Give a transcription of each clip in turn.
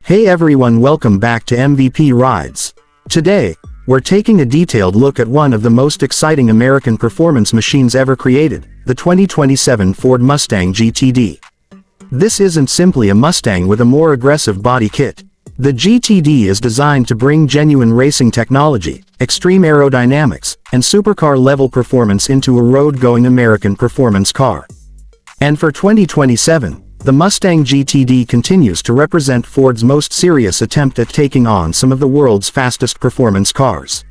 Hey everyone, welcome back to MVP Rides. Today, we're taking a detailed look at one of the most exciting American performance machines ever created, the 2027 Ford Mustang GTD. This isn't simply a Mustang with a more aggressive body kit. The GTD is designed to bring genuine racing technology, extreme aerodynamics, and supercar-level performance into a road-going American performance car. And for 2027, the Mustang GTD continues to represent Ford's most serious attempt at taking on some of the world's fastest performance cars.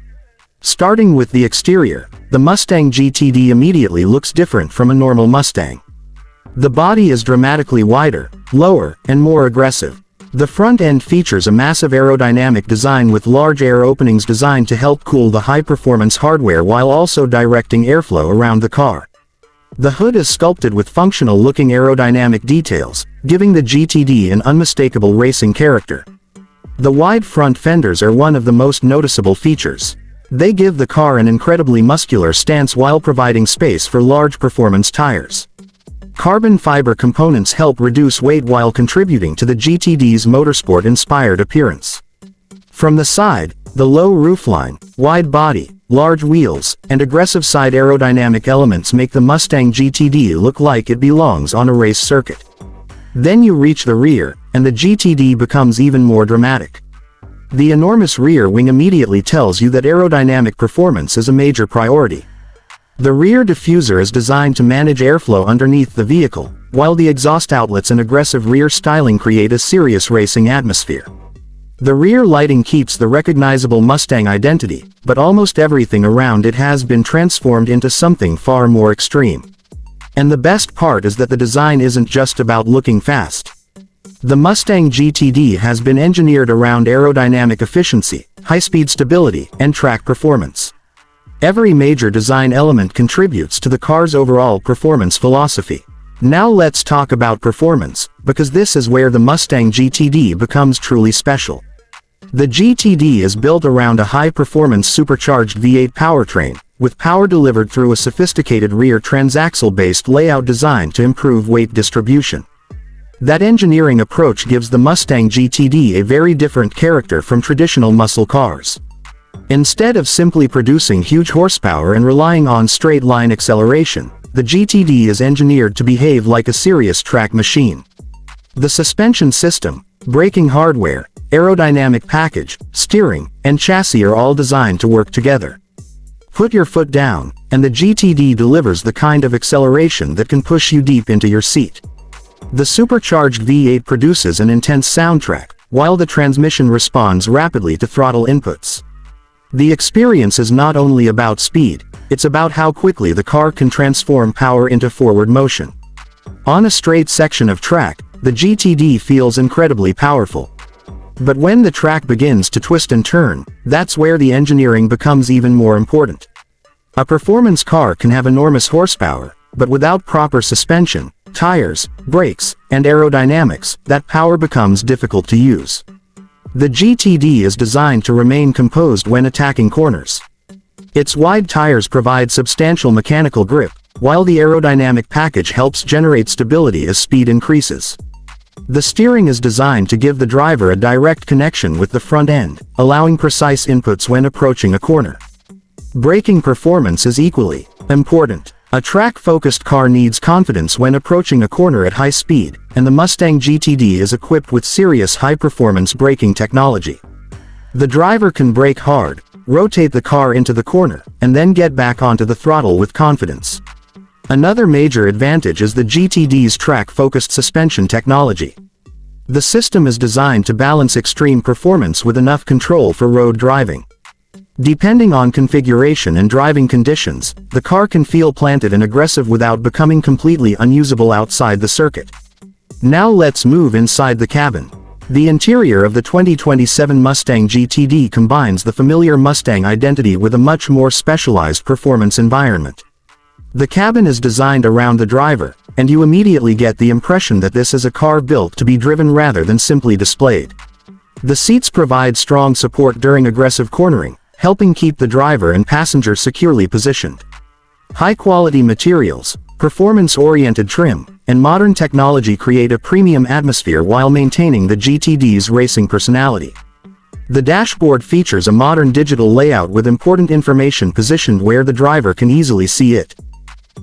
Starting with the exterior, the Mustang GTD immediately looks different from a normal Mustang. The body is dramatically wider, lower, and more aggressive. The front end features a massive aerodynamic design with large air openings designed to help cool the high-performance hardware while also directing airflow around the car. The hood is sculpted with functional-looking aerodynamic details, giving the GTD an unmistakable racing character. The wide front fenders are one of the most noticeable features. They give the car an incredibly muscular stance while providing space for large performance tires. Carbon fiber components help reduce weight while contributing to the GTD's motorsport-inspired appearance. From the side, the low roofline, wide body, large wheels, and aggressive side aerodynamic elements make the Mustang GTD look like it belongs on a race circuit. Then you reach the rear, and the GTD becomes even more dramatic. The enormous rear wing immediately tells you that aerodynamic performance is a major priority. The rear diffuser is designed to manage airflow underneath the vehicle, while the exhaust outlets and aggressive rear styling create a serious racing atmosphere. The rear lighting keeps the recognizable Mustang identity, but almost everything around it has been transformed into something far more extreme. And the best part is that the design isn't just about looking fast. The Mustang GTD has been engineered around aerodynamic efficiency, high-speed stability, and track performance. Every major design element contributes to the car's overall performance philosophy. Now let's talk about performance, because this is where the Mustang GTD becomes truly special. The GTD is built around a high-performance supercharged V8 powertrain, with power delivered through a sophisticated rear transaxle-based layout designed to improve weight distribution. That engineering approach gives the Mustang GTD a very different character from traditional muscle cars. Instead of simply producing huge horsepower and relying on straight-line acceleration, the GTD is engineered to behave like a serious track machine. The suspension system, braking hardware, aerodynamic package, steering, and chassis are all designed to work together. Put your foot down, and the GTD delivers the kind of acceleration that can push you deep into your seat. The supercharged V8 produces an intense soundtrack, while the transmission responds rapidly to throttle inputs. The experience is not only about speed, it's about how quickly the car can transform power into forward motion. On a straight section of track, the GTD feels incredibly powerful. But when the track begins to twist and turn, that's where the engineering becomes even more important. A performance car can have enormous horsepower, but without proper suspension, tires, brakes, and aerodynamics, that power becomes difficult to use. The GTD is designed to remain composed when attacking corners. Its wide tires provide substantial mechanical grip, while the aerodynamic package helps generate stability as speed increases. The steering is designed to give the driver a direct connection with the front end, allowing precise inputs when approaching a corner. Braking performance is equally important. A track-focused car needs confidence when approaching a corner at high speed, and the Mustang GTD is equipped with serious high-performance braking technology. The driver can brake hard, rotate the car into the corner, and then get back onto the throttle with confidence. Another major advantage is the GTD's track-focused suspension technology. The system is designed to balance extreme performance with enough control for road driving. Depending on configuration and driving conditions, the car can feel planted and aggressive without becoming completely unusable outside the circuit. Now let's move inside the cabin. The interior of the 2027 Mustang GTD combines the familiar Mustang identity with a much more specialized performance environment. The cabin is designed around the driver, and you immediately get the impression that this is a car built to be driven rather than simply displayed. The seats provide strong support during aggressive cornering, helping keep the driver and passenger securely positioned. High-quality materials, performance-oriented trim, and modern technology create a premium atmosphere while maintaining the GTD's racing personality. The dashboard features a modern digital layout with important information positioned where the driver can easily see it.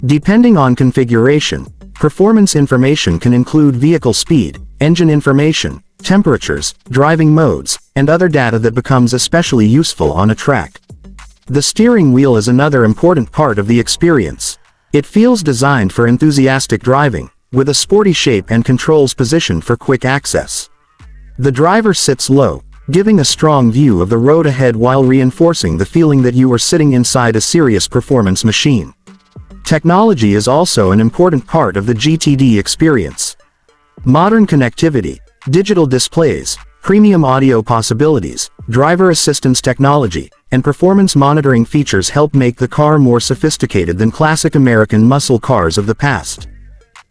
Depending on configuration, performance information can include vehicle speed, engine information, temperatures, driving modes, and other data that becomes especially useful on a track. The steering wheel is another important part of the experience. It feels designed for enthusiastic driving, with a sporty shape and controls positioned for quick access. The driver sits low, giving a strong view of the road ahead while reinforcing the feeling that you are sitting inside a serious performance machine. Technology is also an important part of the GTD experience. Modern connectivity, digital displays, premium audio possibilities, driver assistance technology, and performance monitoring features help make the car more sophisticated than classic American muscle cars of the past.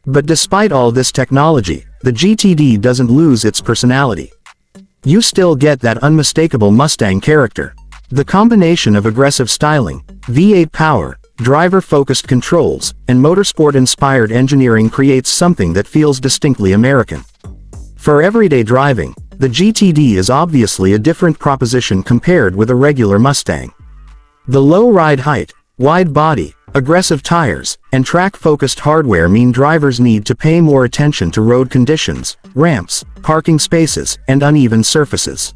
But despite all this technology, the GTD doesn't lose its personality. You still get that unmistakable Mustang character. The combination of aggressive styling, V8 power, driver-focused controls, and motorsport-inspired engineering creates something that feels distinctly American. For everyday driving, the GTD is obviously a different proposition compared with a regular Mustang. The low ride height, wide body, aggressive tires, and track-focused hardware mean drivers need to pay more attention to road conditions, ramps, parking spaces, and uneven surfaces.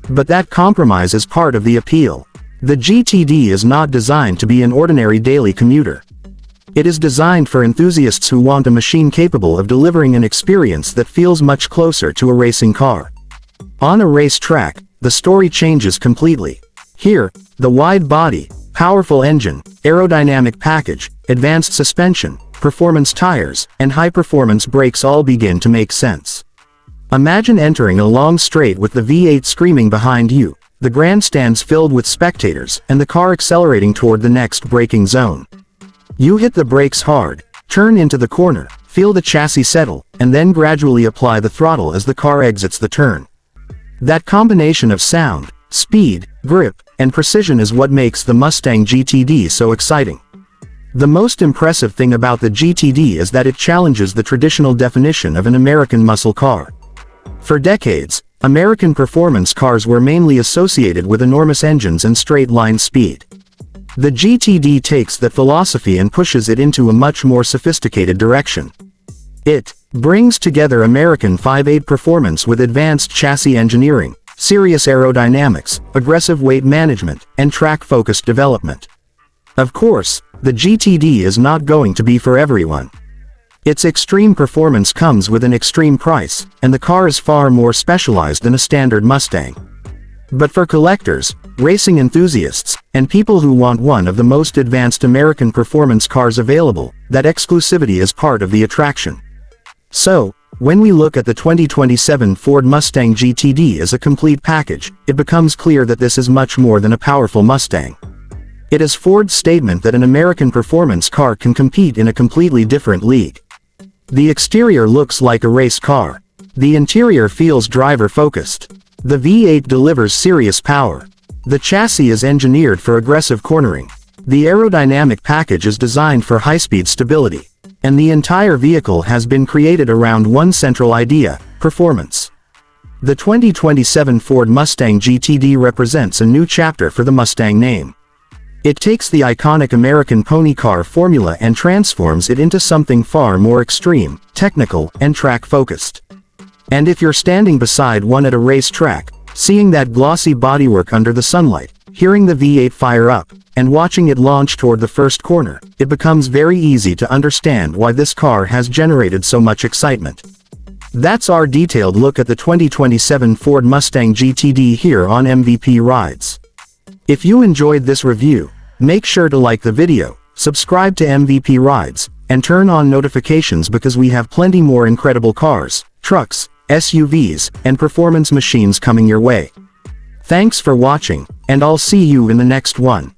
But that compromise is part of the appeal. The GTD is not designed to be an ordinary daily commuter. It is designed for enthusiasts who want a machine capable of delivering an experience that feels much closer to a racing car. On a race track, the story changes completely. Here, the wide body, powerful engine, aerodynamic package, advanced suspension, performance tires, and high-performance brakes all begin to make sense. Imagine entering a long straight with the V8 screaming behind you, the grandstands filled with spectators, and the car accelerating toward the next braking zone. You hit the brakes hard, turn into the corner, feel the chassis settle, and then gradually apply the throttle as the car exits the turn. That combination of sound, speed, grip, and precision is what makes the Mustang GTD so exciting. The most impressive thing about the GTD is that it challenges the traditional definition of an American muscle car. For decades, American performance cars were mainly associated with enormous engines and straight-line speed. The GTD takes that philosophy and pushes it into a much more sophisticated direction. It brings together American 5.8 performance with advanced chassis engineering, serious aerodynamics, aggressive weight management, and track-focused development. Of course, the GTD is not going to be for everyone. Its extreme performance comes with an extreme price, and the car is far more specialized than a standard Mustang. But for collectors, racing enthusiasts, and people who want one of the most advanced American performance cars available, that exclusivity is part of the attraction. So, when we look at the 2027 Ford Mustang GTD as a complete package, it becomes clear that this is much more than a powerful Mustang. It is Ford's statement that an American performance car can compete in a completely different league. The exterior looks like a race car. The interior feels driver-focused. The V8 delivers serious power. The chassis is engineered for aggressive cornering. The aerodynamic package is designed for high-speed stability. And the entire vehicle has been created around one central idea: performance. The 2027 Ford Mustang GTD represents a new chapter for the Mustang name. It takes the iconic American pony car formula and transforms it into something far more extreme, technical, and track-focused. And if you're standing beside one at a racetrack, seeing that glossy bodywork under the sunlight, hearing the V8 fire up, and watching it launch toward the first corner, it becomes very easy to understand why this car has generated so much excitement. That's our detailed look at the 2027 Ford Mustang GTD here on MVP Rides. If you enjoyed this review, make sure to like the video, subscribe to MVP Rides, and turn on notifications because we have plenty more incredible cars, trucks, SUVs, and performance machines coming your way. Thanks for watching, and I'll see you in the next one.